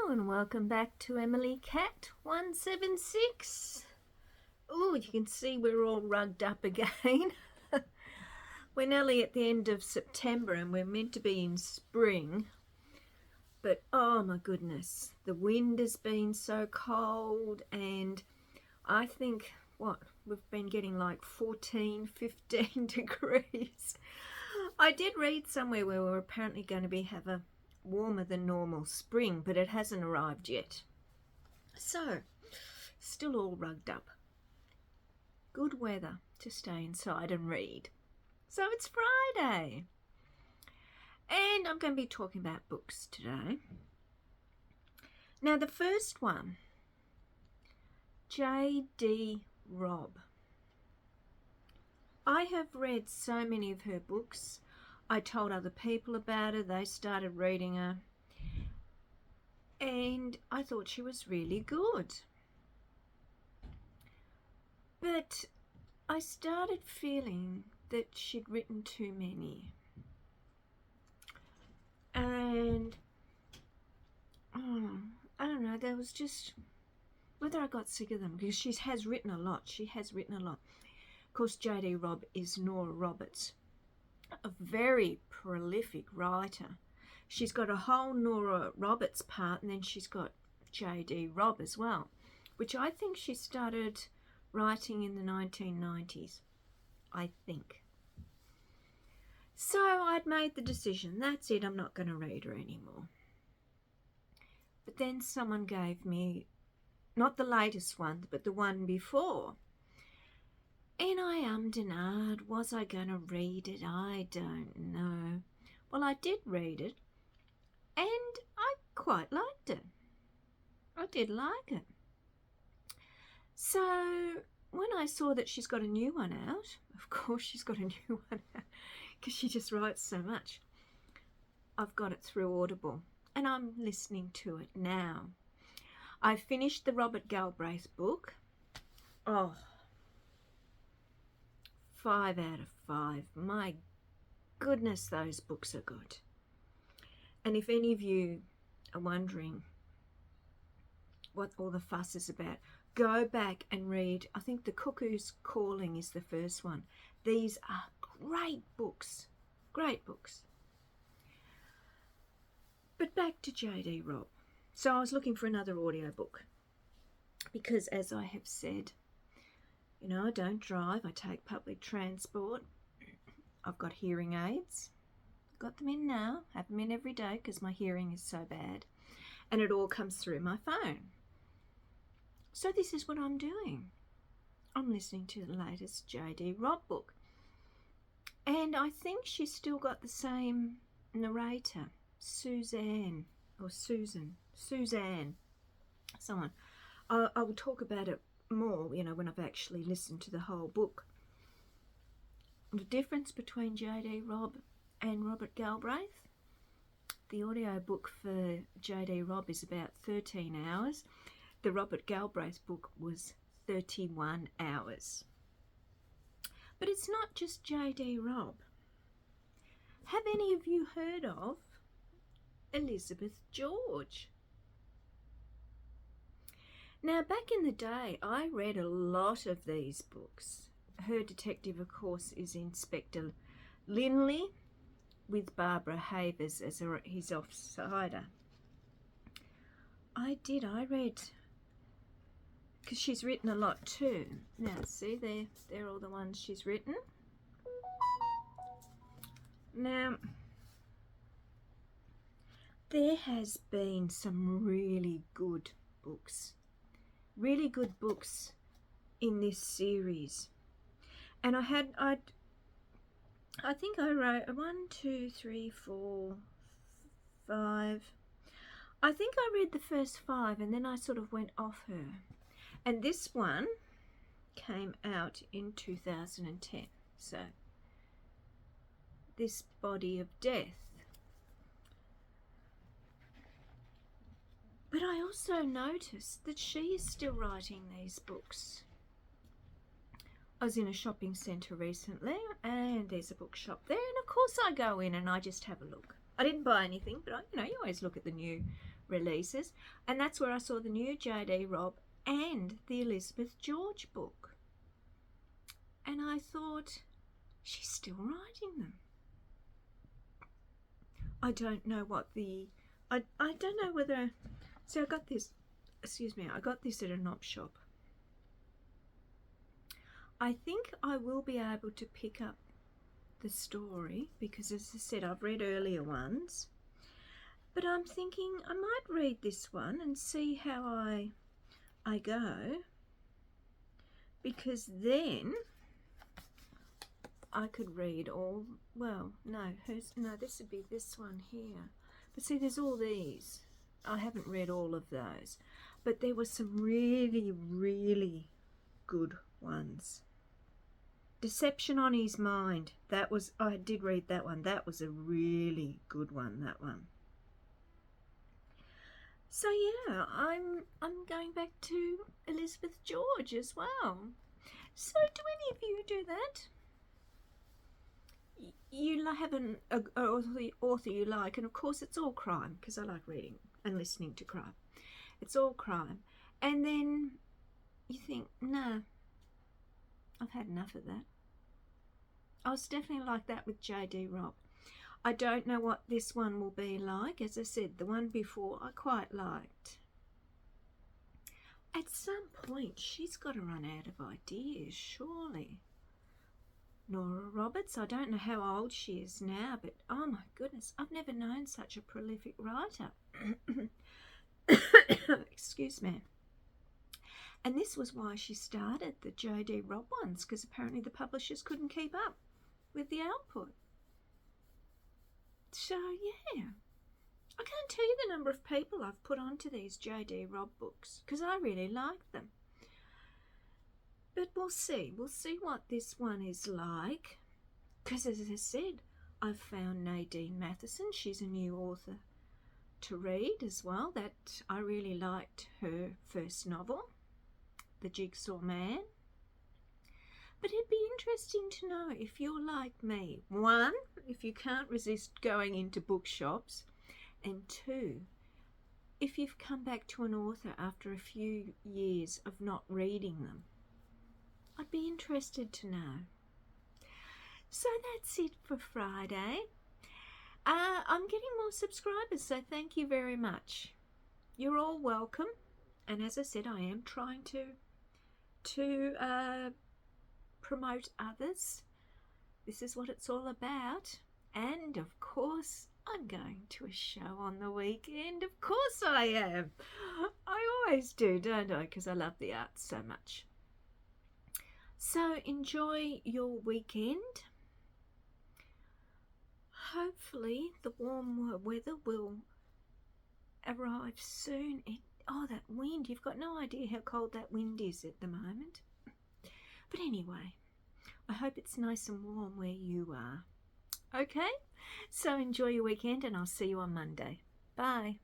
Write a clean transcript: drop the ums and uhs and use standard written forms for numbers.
And welcome back to Emily Cat 176. Oh, you can see we're all rugged up again. We're nearly at the end of September and we're meant to be in spring. But oh my goodness, the wind has been so cold, and I think we've been getting like 14, 15 degrees. I did read somewhere where we're apparently going to have a warmer than normal spring, but it hasn't arrived yet. So, still all rugged up. Good weather to stay inside and read. So it's Friday. And I'm going to be talking about books today. Now the first one, J.D. Robb. I have read so many of her books. I told other people about her. They started reading her. And I thought she was really good. But I started feeling that she'd written too many. And I don't know, there was just whether I got sick of them, because she has written a lot. Of course, J.D. Robb is Nora Roberts, a very prolific writer. She's got a whole Nora Roberts part, and then she's got J.D. Robb as well, which I think she started writing in the 1990s, I think. So I'd made the decision, that's it, I'm not going to read her anymore. But then someone gave me, not the latest one, but the one before. And I ummed and ahed, was I going to read it? I don't know. Well, I did read it, and I quite liked it. I did like it. So when I saw that she's got a new one out, of course she's got a new one out, because she just writes so much. I've got it through Audible, and I'm listening to it now. I finished the Robert Galbraith book. 5 out of 5. My goodness, those books are good. And if any of you are wondering what all the fuss is about, go back and read, I think The Cuckoo's Calling is the first one. These are great books. Great books. But back to J.D. Robb. So I was looking for another audiobook because, as I have said, I don't drive, I take public transport. I've got hearing aids. Got them in now, have them in every day because my hearing is so bad. And it all comes through my phone. So this is what I'm doing. I'm listening to the latest J.D. Robb book. And I think she's still got the same narrator, Suzanne, someone. I will talk about it more, when I've actually listened to the whole book. The difference between J.D. Robb and Robert Galbraith, the audio book for J.D. Robb is about 13 hours. The Robert Galbraith book was 31 hours. But it's not just J.D. Robb. Have any of you heard of Elizabeth George? Now, back in the day, I read a lot of these books. Her detective, of course, is Inspector Linley, with Barbara Havers as his offsider. I read, because she's written a lot too. Now, see, they're all the ones she's written. Now, there has been some really good books in this series. And I think I wrote 1, 2, 3, 4, 5. I think I read the first 5 and then I sort of went off her. And this one came out in 2010. So, This Body of Death. But I also noticed that she is still writing these books. I was in a shopping centre recently and there's a bookshop there, and of course I go in and I just have a look. I didn't buy anything, but you always look at the new releases, and that's where I saw the new J.D. Robb and the Elizabeth George book. And I thought, she's still writing them. I don't know what I don't know whether... So I got this, I got this at an op shop. I think I will be able to pick up the story because, as I said, I've read earlier ones. But I'm thinking I might read this one and see how I go, because then I could read all... Well, no, this would be this one here. But see, there's all these. I haven't read all of those. But there were some really, really good ones. Deception on His Mind. I did read that one. That was a really good one, that one. So yeah, I'm going back to Elizabeth George as well. So do any of you do that? You have an author you like, and of course it's all crime, because I like reading and listening to crime. It's all crime. And then you think, nah, I've had enough of that. I was definitely like that with J.D. Robb. I don't know what this one will be like. As I said, the one before I quite liked. At some point, she's got to run out of ideas, surely. Nora Roberts, I don't know how old she is now, but oh my goodness, I've never known such a prolific writer. Excuse me. And this was why she started the J.D. Robb ones, because apparently the publishers couldn't keep up with the output. So yeah, I can't tell you the number of people I've put onto these J.D. Robb books, because I really like them. But we'll see what this one is like, because as I said, I've found Nadine Matheson. She's a new author to read as well. That I really liked her first novel, The Jigsaw Man. But it'd be interesting to know if you're like me. One, if you can't resist going into bookshops, and two, if you've come back to an author after a few years of not reading them. I'd be interested to know. So that's it for Friday. I'm getting more subscribers, so thank you very much. You're all welcome. And as I said, I am trying to promote others. This is what it's all about. And of course, I'm going to a show on the weekend. Of course I am. I always do, don't I? Because I love the arts so much. So enjoy your weekend. Hopefully the warm weather will arrive soon. That wind, you've got no idea how cold that wind is at the moment. But anyway, I hope it's nice and warm where you are. Okay, so enjoy your weekend and I'll see you on Monday. Bye.